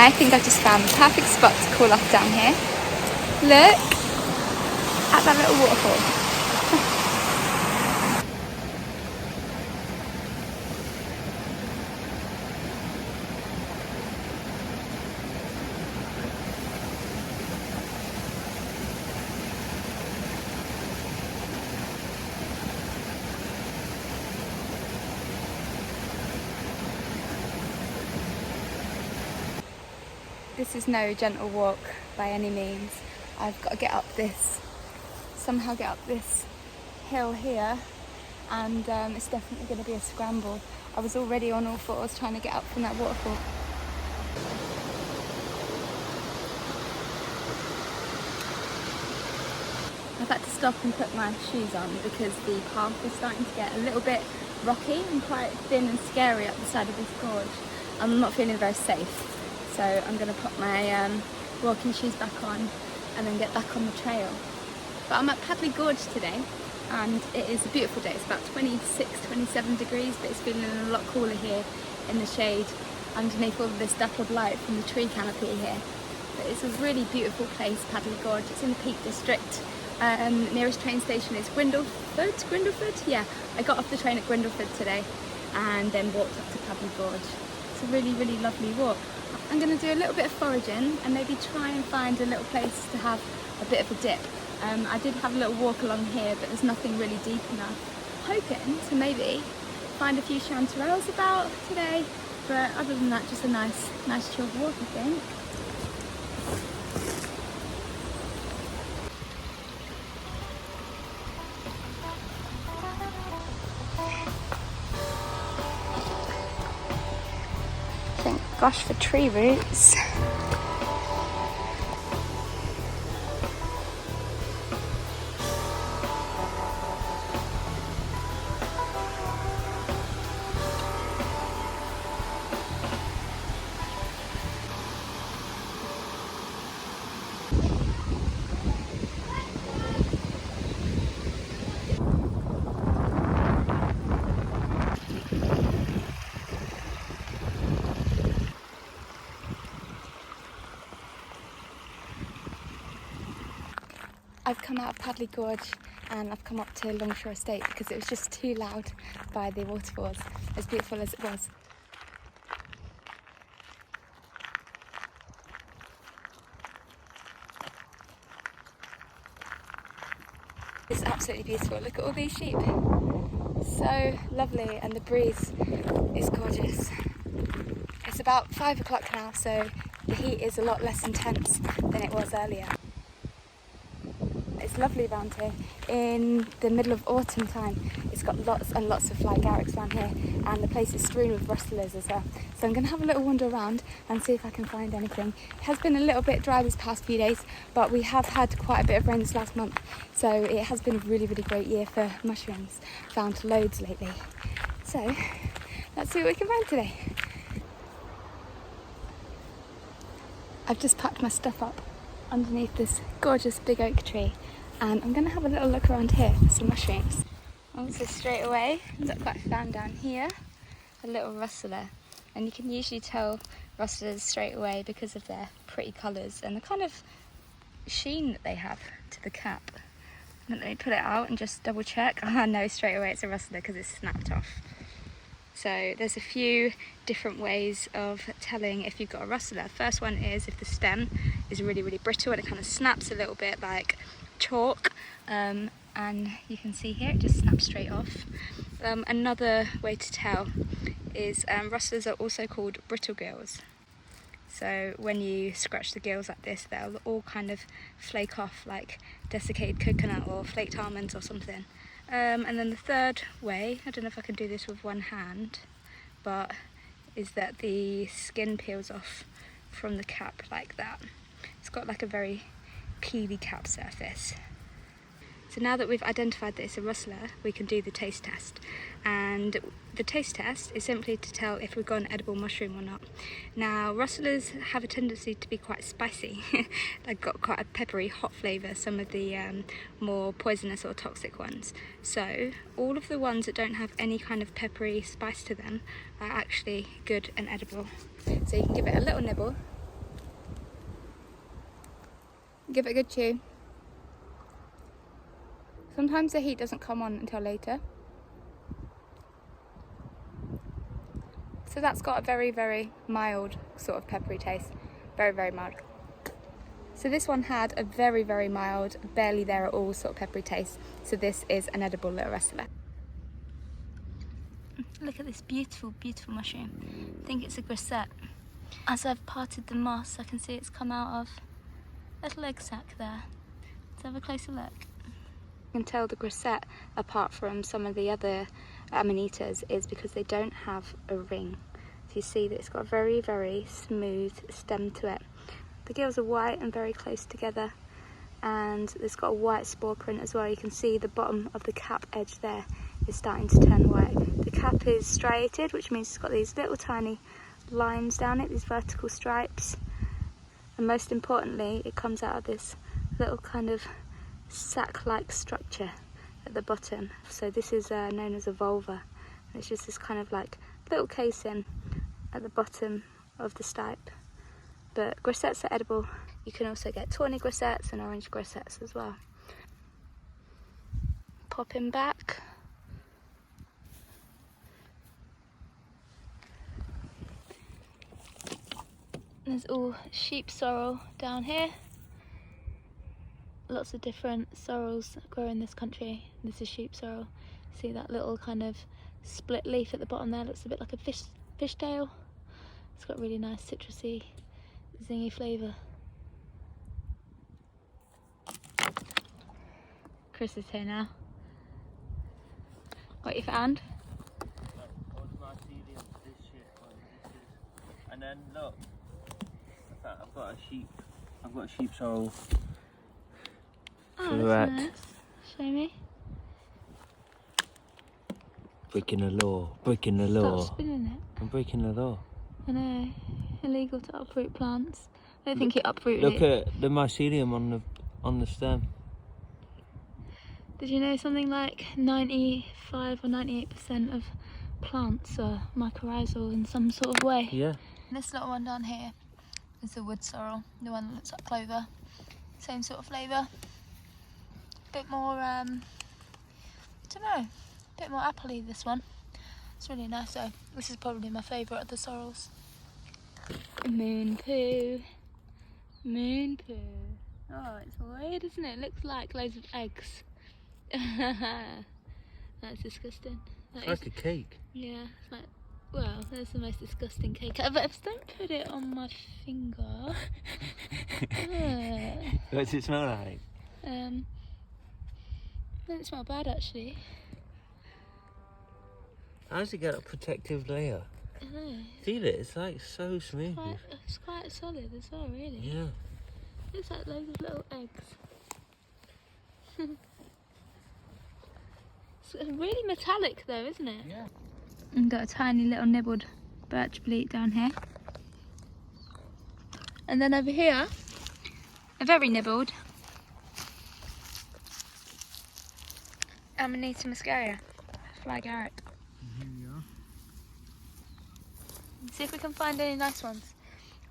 I think I've just found the perfect spot to cool off down here. Look at that little waterfall. This is no gentle walk by any means. I've got to somehow get up this hill here, and it's definitely going to be a scramble. I was already on all fours trying to get up from that waterfall. I've had to stop and put my shoes on because the path is starting to get a little bit rocky and quite thin and scary up the side of this gorge. I'm not feeling very safe. So I'm going to put my walking shoes back on and then get back on the trail. But I'm at Padley Gorge today, and it is a beautiful day. It's about 26-27 degrees, but it's feeling a lot cooler here in the shade underneath all of this dappled light from the tree canopy here. But it's a really beautiful place, Padley Gorge. It's in the Peak District. Nearest train station is Grindleford? Yeah, I got off the train at Grindleford today and then walked up to Padley Gorge. It's a really, really lovely walk. I'm going to do a little bit of foraging and maybe try and find a little place to have a bit of a dip. I did have a little walk along here, but there's nothing really deep enough. Hoping to maybe find a few chanterelles about today, but other than that, just a nice chilled walk, I think. Thank gosh for tree roots. I've come out of Padley Gorge and I've come up to Longshaw Estate because it was just too loud by the waterfalls, as beautiful as it was. It's absolutely beautiful. Look at all these sheep. So lovely, and the breeze is gorgeous. It's about 5 o'clock now, so the heat is a lot less intense than it was earlier. It's lovely around here. In the middle of autumn time, it's got lots and lots of fly garricks around here, and the place is strewn with rustlers as well. So I'm going to have a little wander around and see if I can find anything. It has been a little bit dry this past few days, but we have had quite a bit of rain this last month, so it has been a really, really great year for mushrooms. Found loads lately. So let's see what we can find today. I've just packed my stuff up underneath this gorgeous big oak tree, and I'm going to have a little look around here for some mushrooms. Also straight away, look what I found down here, a little rustler, and you can usually tell rustlers straight away because of their pretty colours and the kind of sheen that they have to the cap. Let me put it out and just double check. Oh, I know straight away it's a rustler because it's snapped off. So there's a few different ways of telling if you've got a rustler. First one is if the stem is really, really brittle and it kind of snaps a little bit like chalk, and you can see here it just snaps straight off. Another way to tell is rustlers are also called brittle gills. So when you scratch the gills like this, they'll all kind of flake off like desiccated coconut or flaked almonds or something. And then the third way, I don't know if I can do this with one hand, but is that the skin peels off from the cap like that. It's got like a very peely cap surface. So now that we've identified that it's a rustler, we can do the taste test. And the taste test is simply to tell if we've got an edible mushroom or not. Now, rustlers have a tendency to be quite spicy. They've got quite a peppery, hot flavour, some of the more poisonous or toxic ones. So all of the ones that don't have any kind of peppery spice to them are actually good and edible. So you can give it a little nibble. Give it a good chew. Sometimes the heat doesn't come on until later. So that's got a very, very mild sort of peppery taste. Very, very mild. So this one had a very, very mild, barely there at all sort of peppery taste. So this is an edible little wrestler. Look at this beautiful, beautiful mushroom. I think it's a grisette. As I've parted the moss, I can see it's come out of a little egg sac there. Let's have a closer look. You can tell the grisette apart from some of the other amanitas is because they don't have a ring. So you see that it's got a very, very smooth stem to it. The gills are white and very close together, and it's got a white spore print as well. You can see the bottom of the cap edge there is starting to turn white. The cap is striated, which means it's got these little tiny lines down it, these vertical stripes, and most importantly it comes out of this little kind of sac-like structure at the bottom. So this is known as a vulva, and it's just this kind of like little casing at the bottom of the stipe. But grisettes are edible. You can also get tawny grisettes and orange grisettes as well. Popping back. There's all sheep sorrel down here. Lots of different sorrels that grow in this country. This is sheep sorrel. See that little kind of split leaf at the bottom there? Looks a bit like a fishtail. It's got really nice citrusy, zingy flavour. Chris is here now. What you found? And then look, I've got a sheep sorrel. Oh, that's nice. Show me. Breaking the law, breaking the law. Stop spinning it. I'm breaking the law. I know. Illegal to uproot plants. I don't think it uprooted Look it. at the mycelium on the stem. Did you know something like 95 or 98% of plants are mycorrhizal in some sort of way? Yeah. This little one down here is the wood sorrel, the one that looks like clover. Same sort of flavour. Bit more, I don't know, bit more appley this one. It's really nice though. This is probably my favourite of the sorrels. Moon poo. Moon poo. Oh, it's weird, isn't it? It looks like loads of eggs. That's disgusting. It's like a cake. Yeah, it's like, well, that's the most disgusting cake ever. Don't put it on my finger. What's it smell like? Doesn't smell bad actually. How does it get a protective layer? I know. Feel it, it's like so smooth. It's quite solid as well, really. Yeah. Looks like loads of little eggs. It's really metallic though, isn't it? Yeah. And got a tiny little nibbled birch bolete down here. And then over here, a very nibbled Amanita muscaria, fly garret. Here we are. See if we can find any nice ones.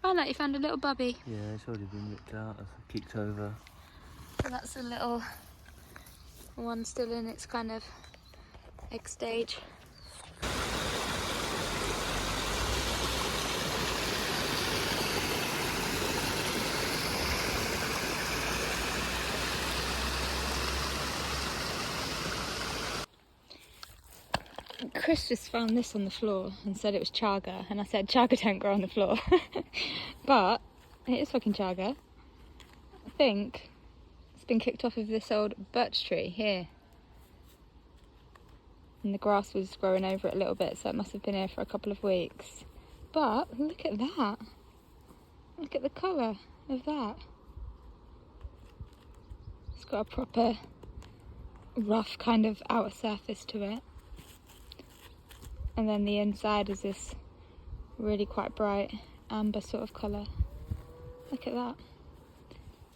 Oh look, you found a little bubby. Yeah, it's already been ripped out, I've kicked over. So that's a little one still in its kind of egg stage. Chris just found this on the floor and said it was chaga, and I said chaga don't grow on the floor. But it is fucking chaga. I think it's been kicked off of this old birch tree here, and the grass was growing over it a little bit, so it must have been here for a couple of weeks. But look at that, look at the colour of that. It's got a proper rough kind of outer surface to it. And then the inside is this really quite bright amber sort of colour. Look at that.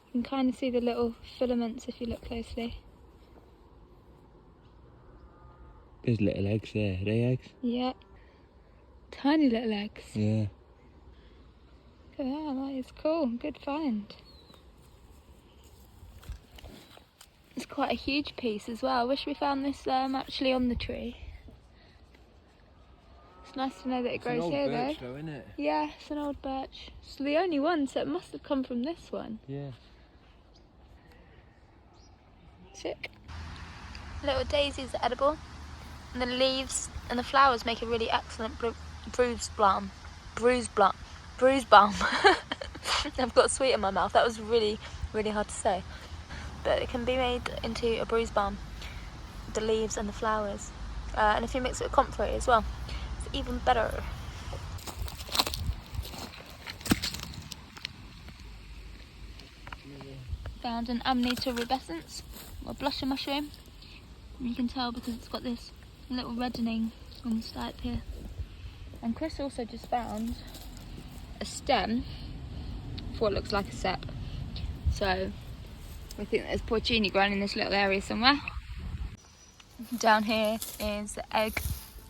You can kind of see the little filaments if you look closely. There's little eggs there. Are they eggs? Yeah. Tiny little eggs. Yeah. Look at that, that is cool. Good find. quite a huge piece as well. I wish we found this actually on the tree. It's nice to know that it grows here birch, though. Isn't it? Yeah, it's an old birch. It's the only one, so it must have come from this one. Yeah. Sick. Little daisies are edible, and the leaves and the flowers make a really excellent bruise balm. I've got sweet in my mouth. That was really, really hard to say. But it can be made into a bruise balm, the leaves and the flowers. And if you mix it with comfrey as well, it's even better. Found an amanita rubescens, or blusher mushroom. And you can tell because it's got this little reddening on the stipe here. And Chris also just found a stem for what looks like a sep. So we think there's porcini growing in this little area somewhere. Down here is the egg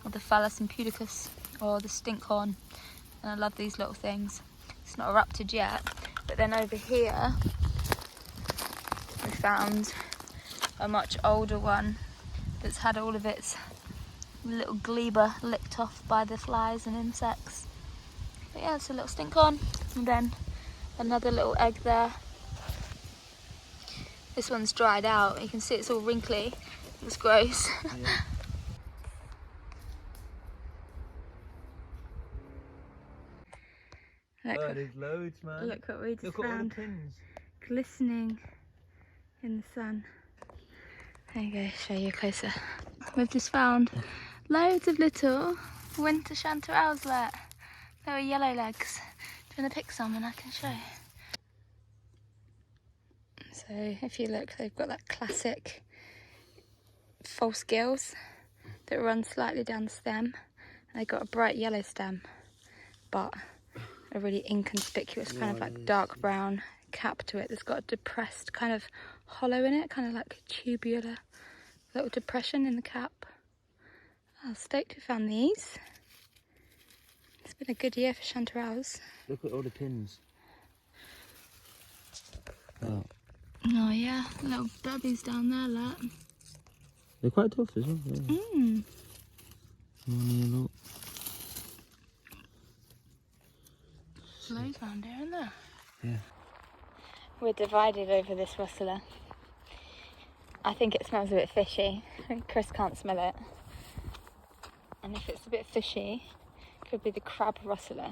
of the phallus impudicus, or the stinkhorn. And I love these little things. It's not erupted yet, but then over here we found a much older one that's had all of its little gleba licked off by the flies and insects. But yeah, it's a little stinkhorn, and then another little egg there. This one's dried out. You can see it's all wrinkly. It's gross. Yeah. Oh, there's loads, man. Look what we just Look at all found. the pins. Glistening in the sun. There you go, show you closer. We've just found loads of little winter chanterelles there. They were yellow legs. Do you want to pick some and I can show you? So if you look, they've got that classic false gills that run slightly down the stem. And they've got a bright yellow stem, but a really inconspicuous kind of like dark brown cap to it. That's got a depressed kind of hollow in it, kind of like a tubular little depression in the cap. I was stoked we found these. It's been a good year for chanterelles. Look at all the pins. Oh yeah, little babbies down there, look. They're quite tough as well. Yeah. Look. Loads around here, isn't there? Yeah. We're divided over this rustler. I think it smells a bit fishy. Chris can't smell it. And if it's a bit fishy, it could be the crab rustler.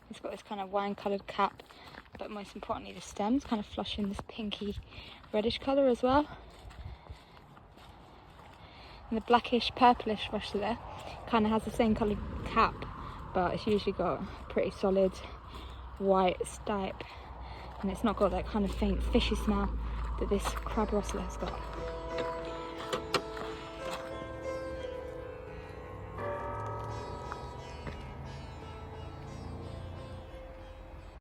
It's got this kind of wine-coloured cap, but most importantly the stem's kind of flushing this pinky reddish colour as well. And the blackish purplish rustler kind of has the same coloured cap, but it's usually got a pretty solid white stipe, and it's not got that kind of faint fishy smell that this crab rustler has got.